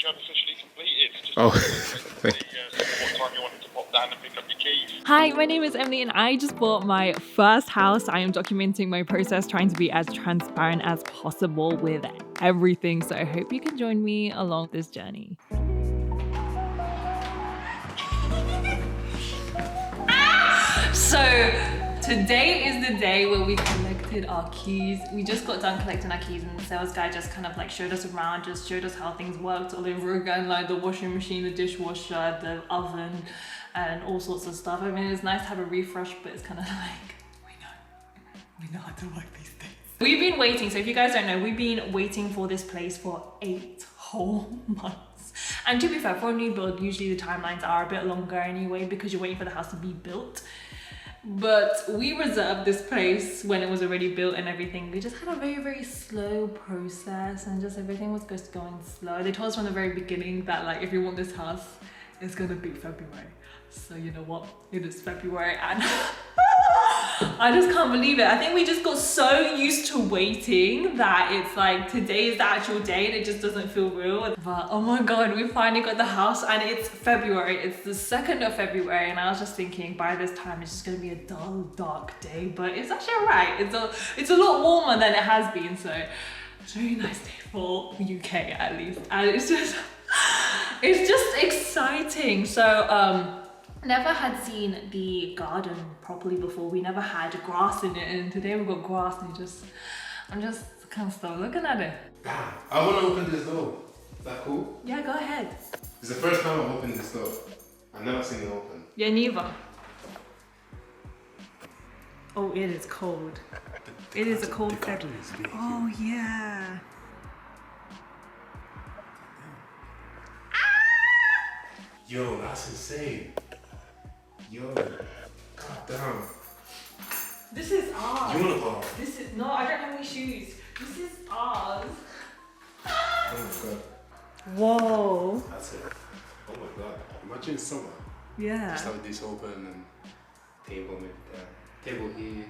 had officially completed. Just Oh. what time you wanted to pop down and pick up your keys. Hi, my name is Emily and I just bought my first house. I am documenting my process, trying to be as transparent as possible with everything. So I hope you can join me along this journey. So today is the day where we collected our keys. We just got done collecting our keys and the sales guy just kind of like showed us around, just showed us how things worked all over again, like the washing machine, the dishwasher, the oven, and all sorts of stuff. I mean, it's nice to have a refresh, but it's kind of like, we know how to work these things. We've been waiting, so if you guys don't know, we've been waiting for this place for 8 whole months. And to be fair, for a new build, usually the timelines are a bit longer anyway because you're waiting for the house to be built. But we reserved this place when it was already built and everything. We just had a very, very slow process and just everything was just going slow. They told us from the very beginning that like, if you want this house, it's gonna be February. So you know what? It is February and I just can't believe it. I think we just got so used to waiting that it's like today is the actual day and it just doesn't feel real. But oh my God, we finally got the house and it's February. It's the 2nd of February and I was just thinking by this time it's just gonna be a dull, dark day, but it's actually alright. It's a lot warmer than it has been, so it's a very nice day for UK at least. And it's just exciting. So never had seen the garden properly before. We never had grass in it, and today we've got grass and I'm just can't stop looking at it. Damn, I want to open this door. Is that cool? Yeah, go ahead. It's the first time I've opened this door. I've never seen it open. Yeah, neither. Oh, it is cold. It is a cold February. Oh yeah. Yo, that's insane. Yo, god damn. This is ours. You wanna go? This is no, I don't have any shoes. This is ours. Oh my god. Whoa. That's it. Oh my god. Imagine summer. Yeah. Just have this open and table with table here.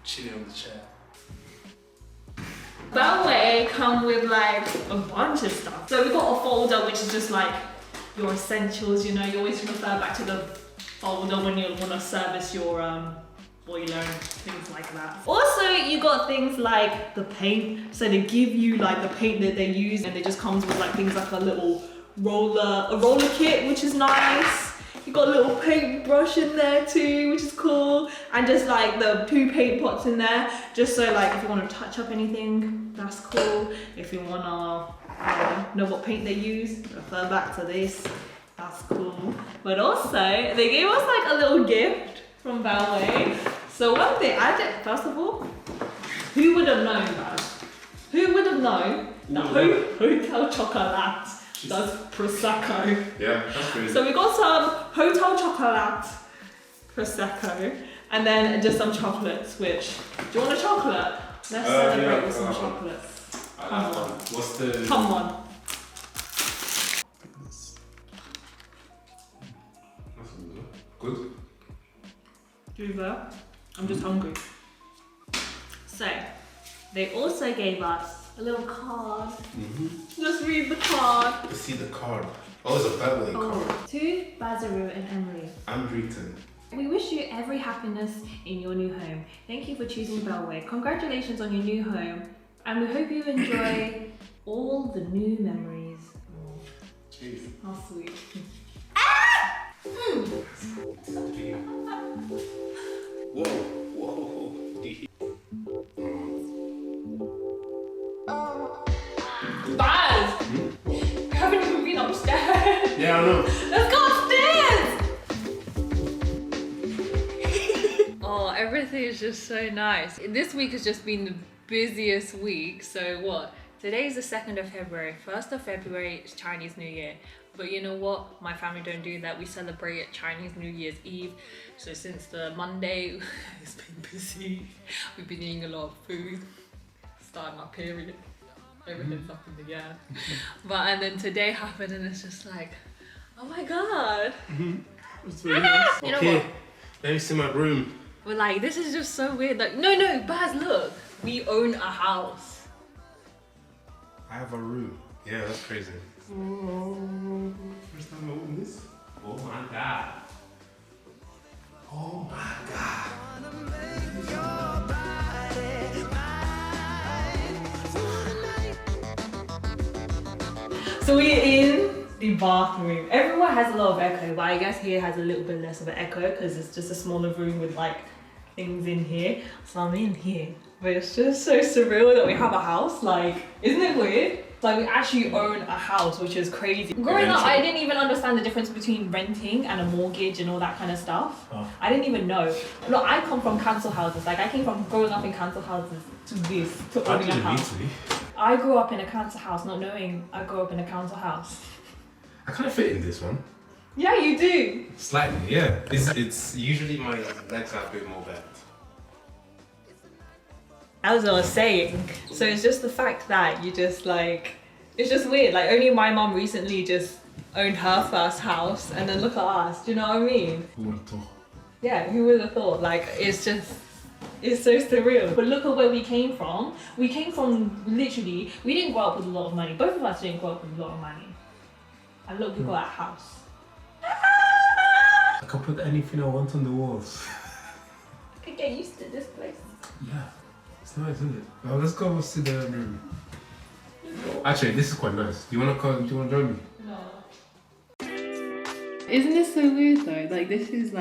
Chilling on the chair. Bellway come with like a bunch of stuff. So we got a folder which is just like your essentials, you know, you always refer back to the folder when you want to service your boiler and things like that. Also, you got things like the paint. So they give you like the paint that they use and it just comes with like things like a little roller kit, which is nice. You got a little paintbrush in there too, which is cool. And just like the 2 paint pots in there, just so like if you want to touch up anything, that's cool. If you want to know what paint they use, refer back to this, that's cool. But also, they gave us like a little gift from Bellway. So one thing, first of all, who would have known guys? Who would have known that Hotel Chocolate does Prosecco? Yeah, that's crazy. So we got some Hotel Chocolate Prosecco and then just some chocolates, which, do you want a chocolate? Let's celebrate with some chocolates. Come on. What's the... Come on. That's good. Do that. I'm just hungry. So, they also gave us a little card. Just read the card. Let's see the card. Oh, it's a Bellway card. To Bazaru and Emily. I'm Britain. We wish you every happiness in your new home. Thank you for choosing Bellway. Congratulations on your new home. And we hope you enjoy all the new memories. Oh, Jeez. how sweet. Whoa, whoa. Baz! We haven't even been upstairs. Yeah, I know. Let's go upstairs! Oh, everything is just so nice. This week has just been the busiest week. So what? Today is the 2nd of February. 1st of February is Chinese New Year. But you know what? My family don't do that. We celebrate Chinese New Year's Eve. So since the Monday, it's been busy. We've been eating a lot of food. Starting my period. Everything's up in the air. And then today happened and it's just like, oh my God. It's really nice. You know what? Let me see my room. But like, this is just so weird. Like, no, Baz, look. We own a house. I have a room. Yeah, that's crazy. First time I open this. Oh my god. Oh my god. So we're in the bathroom. Everywhere has a lot of echo, but I guess here has a little bit less of an echo because it's just a smaller room with like things in here. So I'm in here. But it's just so surreal that we have a house. Like, isn't it weird? Like, we actually own a house, which is crazy. Growing up, I didn't even understand the difference between renting and a mortgage and all that kind of stuff. Oh. I didn't even know. Look, I come from council houses. Like, I came from growing up in council houses to this, to owning a house. I grew up in a council house, not knowing I grew up in a council house. I kind of fit in this one. Yeah, you do. Slightly, yeah. It's usually my legs are a bit more bent. As I was saying, so it's just the fact that you just like, it's just weird. Like, only my mum recently just owned her first house, and then look at us. Do you know what I mean? Who would have thought? Yeah, who would have thought? Like, it's so surreal. But look at where we came from. We came from literally, we didn't grow up with a lot of money. Both of us didn't grow up with a lot of money. And look, we got a house. I can put anything I want on the walls. I could get used to this place. Yeah. It's nice, isn't it? Well, let's go see the room. Actually, this is quite nice. Do you want to join me? No. Isn't this so weird though? Like, this is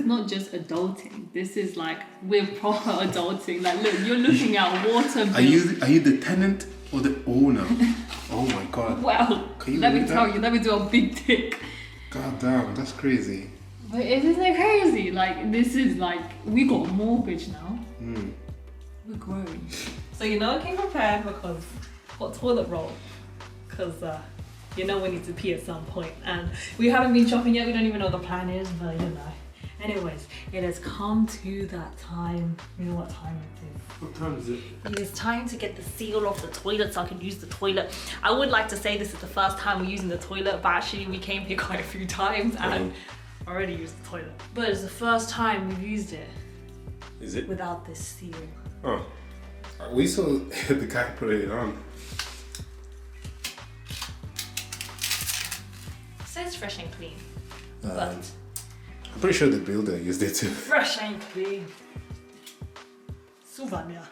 not just adulting. This is like, we're proper adulting. Like, look, you're looking at water bills. Are you the tenant or the owner? Oh my god. Well, let me tell you, let me do a big tick. God damn, that's crazy. But isn't it crazy? Like, this is like, we got a mortgage now. Mm. We're growing. So you know I came prepared because got toilet roll. Because you know we need to pee at some point. And we haven't been shopping yet, we don't even know what the plan is, but you know. Anyways, it has come to that time. You know what time it is. What time is it? It is time to get the seal off the toilet so I can use the toilet. I would like to say this is the first time we're using the toilet, but actually we came here quite a few times and already used the toilet. But it's the first time we've used it. Is it? Without this seal. Oh. We saw the guy put it on. It says fresh and clean. I'm pretty sure the builder used it too. Fresh and clean. Souvania.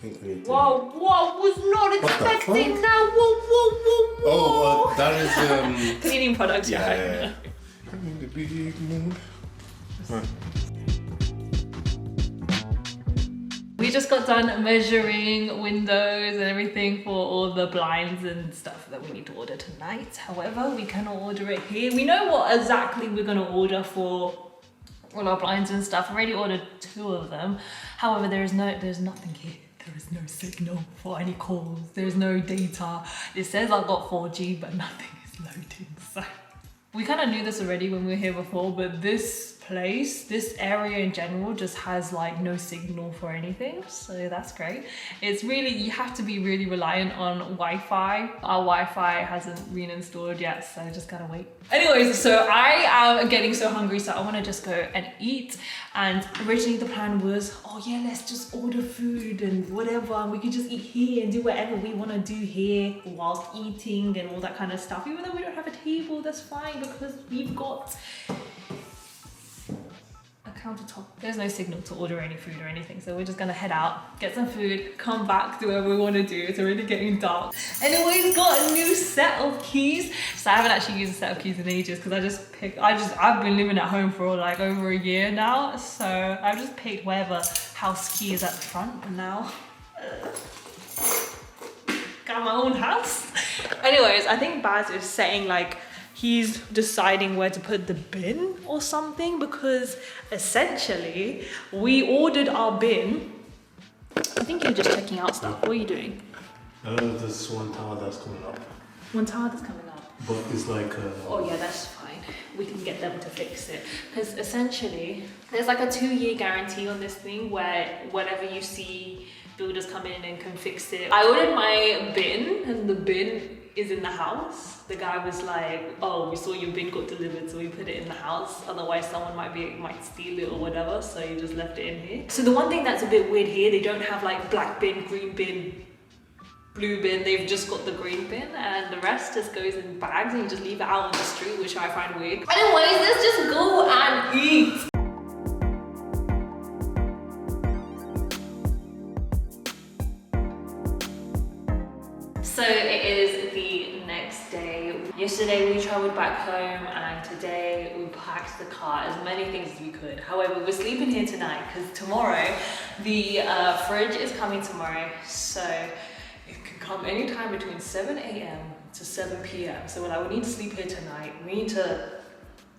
Whoa, was not expecting that. Whoa. Oh, that is cleaning products. yeah. I'm in the big mood. We just got done measuring windows and everything for all the blinds and stuff that we need to order tonight. However, we cannot order it here. We know what exactly we're gonna order for all our blinds and stuff. I already ordered 2 of them. However, there's nothing here. There is no signal for any calls. There's no data. It says I've got 4G, but nothing is loading. So we kind of knew this already when we were here before, but this place, this area in general just has like no signal for anything, so that's great. It's really, you have to be really reliant on Wi-Fi. Our Wi-Fi hasn't been installed yet, so just gotta wait. Anyways, so I am getting so hungry, so I want to just go and eat. And originally the plan was, oh yeah, let's just order food and whatever, and we could just eat here and do whatever we want to do here whilst eating and all that kind of stuff. Even though we don't have a table, that's fine because we've got countertop. There's no signal to order any food or anything, so we're just gonna head out, get some food, come back, do whatever we want to do. It's already getting dark. Anyways, got a new set of keys. So I haven't actually used a set of keys in ages because I've been living at home for like over a year now, so I've just picked whatever house key is at the front, and now got my own house. Anyways, I think Baz is saying like he's deciding where to put the bin or something, because essentially we ordered our bin. I think you're just checking out stuff. What are you doing? There's one tower that's coming up. One tower that's coming up. But it's like oh yeah, that's fine. We can get them to fix it. Because essentially, there's like a 2-year guarantee on this thing where whatever you see, builders come in and can fix it. I ordered my bin and the bin is in the house. The guy was like, oh, we saw your bin got delivered, so we put it in the house. Otherwise someone might steal it or whatever, so you just left it in here. So the one thing that's a bit weird here, they don't have like black bin, green bin, blue bin, they've just got the green bin, and the rest just goes in bags and you just leave it out on the street, which I find weird. Anyways, let's just go and eat. So it is the next day. Yesterday we traveled back home, and today we packed the car as many things as we could. However, we're sleeping here tonight because tomorrow the fridge is coming tomorrow, so it can come anytime between 7 a.m. to 7 p.m. So we're like, we need to sleep here tonight. We need to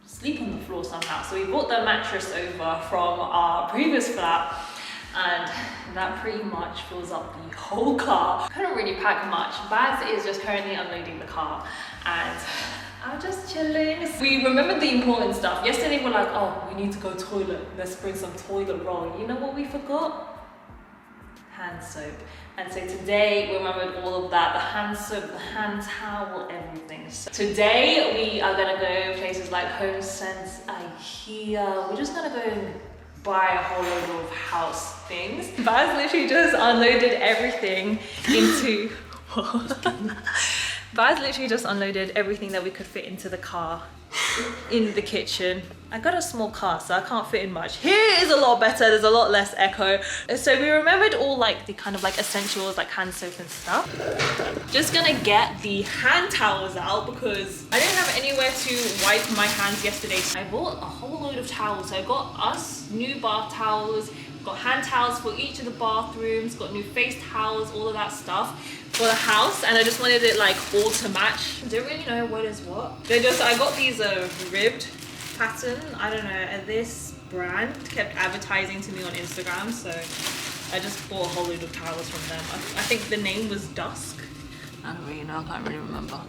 sleep on the floor somehow. So we brought the mattress over from our previous flat, and that pretty much fills up the whole car. I don't really pack much. Baz is just currently unloading the car, and I'm just chilling. We remembered the important stuff. Yesterday we're like, oh, we need to go toilet. Let's bring some toilet roll. You know what we forgot? Hand soap. And so today we remembered all of that, the hand soap, the hand towel, everything. So today we are gonna go places like HomeSense, IKEA. We're just gonna go and buy a whole load of house things. Baz literally just unloaded everything into Baz literally just unloaded everything that we could fit into the car in the kitchen. I got a small car, so I can't fit in much. Here is a lot better, there's a lot less echo. So we remembered all like the kind of like essentials like hand soap and stuff. Just gonna get the hand towels out because I didn't have anywhere to wipe my hands yesterday. So I bought a whole load of towels. So I got us new bath towels, got hand towels for each of the bathrooms, got new face towels, all of that stuff for the house, and I just wanted it like all to match. I don't really know what is what. I got these ribbed pattern, I don't know, and this brand kept advertising to me on Instagram, so I just bought a whole load of towels from them. I think the name was Dusk. I don't really know, I can't really remember.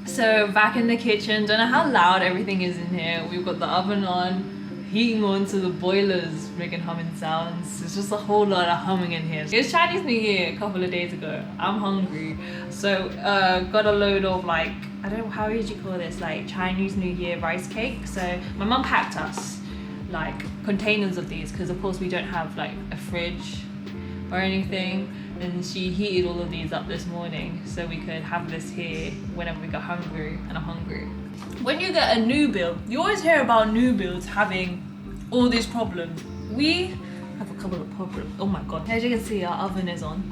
So back in the kitchen, don't know how loud everything is in here. We've got the oven on, heating on, so the boiler's making humming sounds. It's just a whole lot of humming in here. It was Chinese New Year a couple of days ago. I'm hungry, so got a load of like, I don't know, how would you call this, like Chinese New Year rice cake. So my mum packed us like containers of these because of course we don't have like a fridge or anything, and she heated all of these up this morning so we could have this here whenever we got hungry, and I'm hungry. When you get a new build, you always hear about new builds having all these problems. We have a couple of problems. Oh my god. As you can see, our oven is on,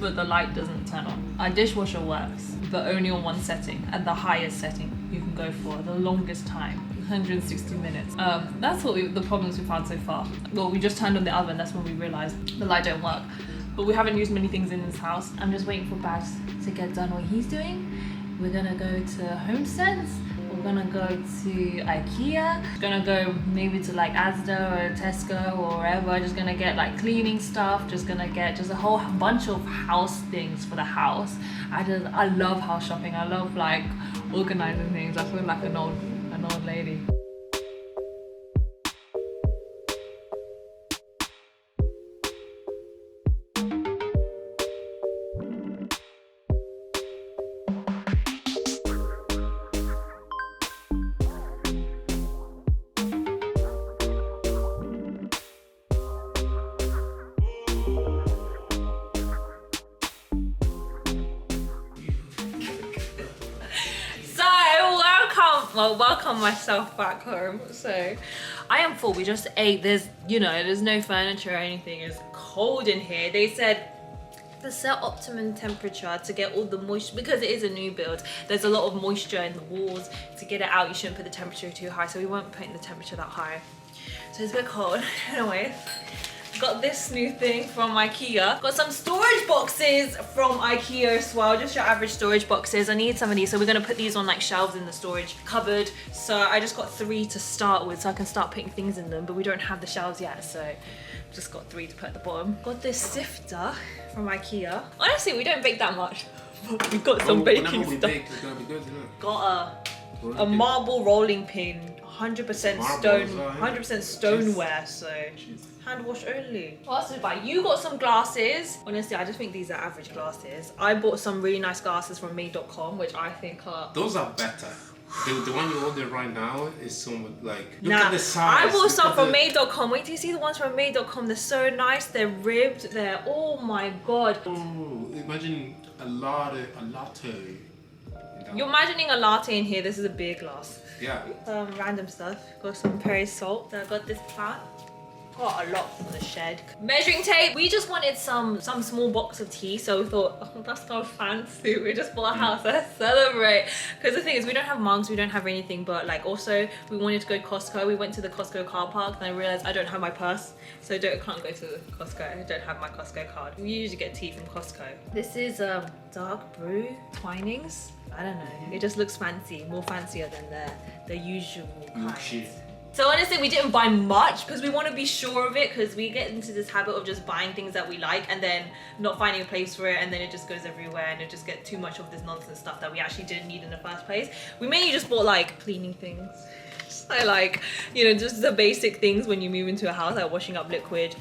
but the light doesn't turn on. Our dishwasher works, but only on one setting, at the highest setting you can go for, the longest time, 160 minutes. That's what the problems we found so far. Well, we just turned on the oven, that's when we realized the light don't work. But we haven't used many things in this house. I'm just waiting for Baz to get done what he's doing. We're gonna go to HomeSense, we're gonna go to IKEA, we're gonna go maybe to like Asda or Tesco or wherever, just gonna get like cleaning stuff, just gonna get just a whole bunch of house things for the house. I love house shopping, I love like organizing things. I feel like an old lady. Welcome myself back home. So I am full. We just ate. There's no furniture or anything. It's cold in here. They said to set optimum temperature to get all the moisture, because it is a new build, there's a lot of moisture in the walls. To get it out, you shouldn't put the temperature too high, so we weren't putting the temperature that high. So it's a bit cold. Anyway, got this new thing from IKEA. Got some storage boxes from IKEA as well, just your average storage boxes. I need some of these, so we're gonna put these on like shelves in the storage cupboard. So I just got 3 to start with, so I can start putting things in them, but we don't have the shelves yet, so just got 3 to put at the bottom. Got this sifter from IKEA. Honestly, we don't bake that much, but we got some baking stuff. Bake, it's gonna be good, isn't it? Got a marble rolling pin, 100% stone, 100% stoneware, so hand wash only. What else did I buy? You got some glasses. Honestly, I just think these are average glasses. I bought some really nice glasses from made.com, which I think are... Those are better. The one you ordered right now is somewhat like. Look Nah, at the size. I bought Look some at from the- made.com. Wait till you see the ones from made.com. They're so nice. They're ribbed. They're, oh my god. Oh, imagine a latte. You're imagining a latte in here. This is a beer glass. Yeah. Random stuff. Got some Perry salt. I got this plant. Got a lot from the shed. Measuring tape. We just wanted some small box of tea, so we thought, oh, that's so fancy. We just bought a house. Let's celebrate. Because the thing is, we don't have mugs, we don't have anything, but like also we wanted to go to Costco. We went to the Costco car park, and I realized I don't have my purse, so I can't go to Costco. I don't have my Costco card. We usually get tea from Costco. This is dark brew Twinings. I don't know. It just looks fancy, more fancier than the usual kind. So honestly, we didn't buy much because we want to be sure of it, because we get into this habit of just buying things that we like and then not finding a place for it, and then it just goes everywhere and it just gets too much of this nonsense stuff that we actually didn't need in the first place. We mainly just bought like cleaning things. So like, you know, just the basic things when you move into a house, like washing up liquid,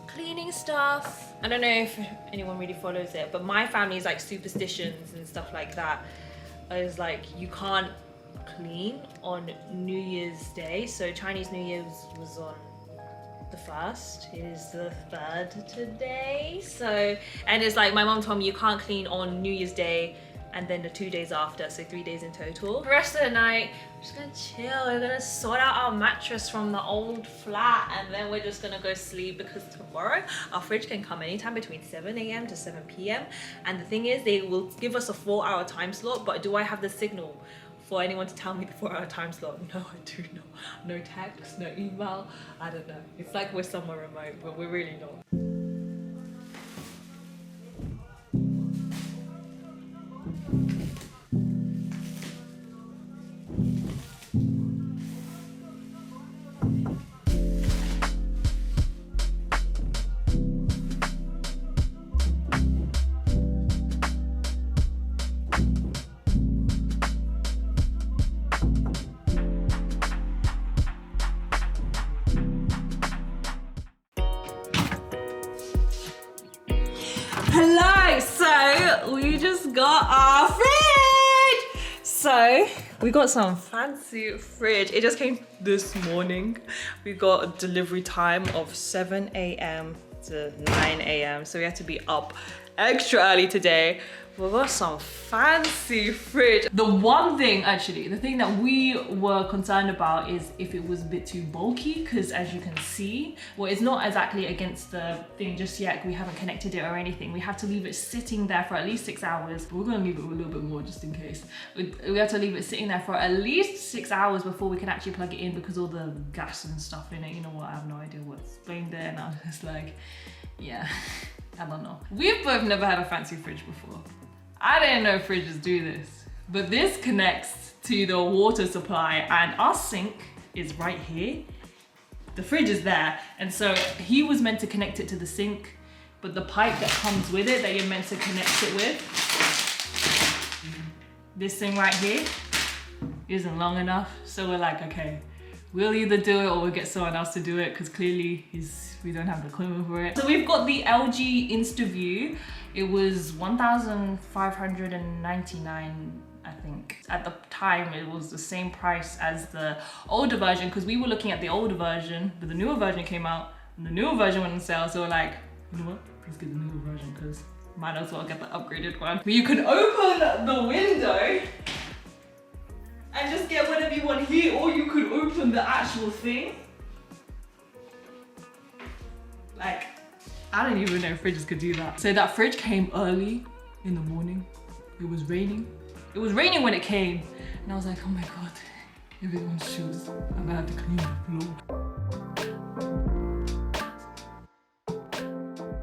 cleaning stuff. I don't know if anyone really follows it, but my family is like superstitions and stuff like that. It's like you can't clean on New Year's Day. So Chinese New Year was on the 1st. It is the 3rd today. So, and it's like my mom told me you can't clean on New Year's Day and then the 2 days after, so 3 days in total. The rest of the night, we're just gonna chill. We're gonna sort out our mattress from the old flat, and then we're just gonna go sleep, because tomorrow our fridge can come anytime between 7 a.m. to 7 p.m. And the thing is, they will give us a 4-hour time slot, but do I have the signal for anyone to tell me the 4-hour time slot? No, I do not. No text, no email, I don't know. It's like we're somewhere remote, but we're really not. Hello, so we just got our fridge. So we got some fancy fridge. It just came this morning. We got a delivery time of 7 a.m. to 9 a.m. So we had to be up extra early today. We got some fancy fridge. The one thing, actually, the thing that we were concerned about is if it was a bit too bulky, because as you can see, well, it's not exactly against the thing just yet. We haven't connected it or anything. We have to leave it sitting there for at least 6 hours. We're gonna leave it a little bit more just in case. We have to leave it sitting there for at least 6 hours before we can actually plug it in, because all the gas and stuff in it, you know what, I have no idea what's going there, and I'm just like, yeah, I don't know. We've both never had a fancy fridge before. I didn't know fridges do this, but this connects to the water supply, and our sink is right here. The fridge is there, and so he was meant to connect it to the sink, but the pipe that comes with it that you're meant to connect it with, this thing right here, isn't long enough. So we're like, okay, we'll either do it or we'll get someone else to do it, because clearly we don't have the equipment for it. So we've got the LG InstaView. It was 1,599, I think. At the time, it was the same price as the older version, because we were looking at the older version, but the newer version came out, and the newer version went on sale. So we're like, you know what? Let's get the newer version, because might as well get the upgraded one. But you can open the window and just get whatever you want here, or you could open the actual thing. Like, I don't even know if fridges could do that. So that fridge came early in the morning. It was raining. It was raining when it came. And I was like, oh my God, everyone's shoes. I'm gonna have to clean the floor.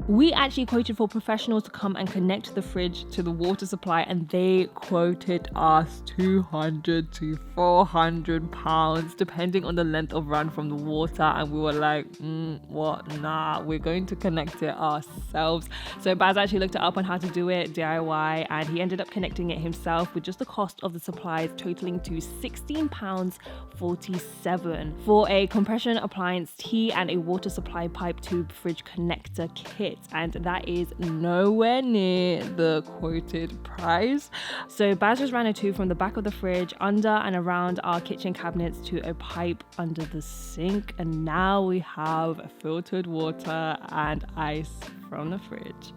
We actually quoted for professionals to come and connect the fridge to the water supply, and they quoted us 200 to 400 pounds depending on the length of run from the water, and we were like, what? Nah, we're going to connect it ourselves. So Baz actually looked it up on how to do it DIY, and he ended up connecting it himself with just the cost of the supplies totaling to £16.47 for a compression appliance tee and a water supply pipe tube fridge connector kit. units, and that is nowhere near the quoted price. So Baz just ran a tube from the back of the fridge under and around our kitchen cabinets to a pipe under the sink, and now we have filtered water and ice from the fridge.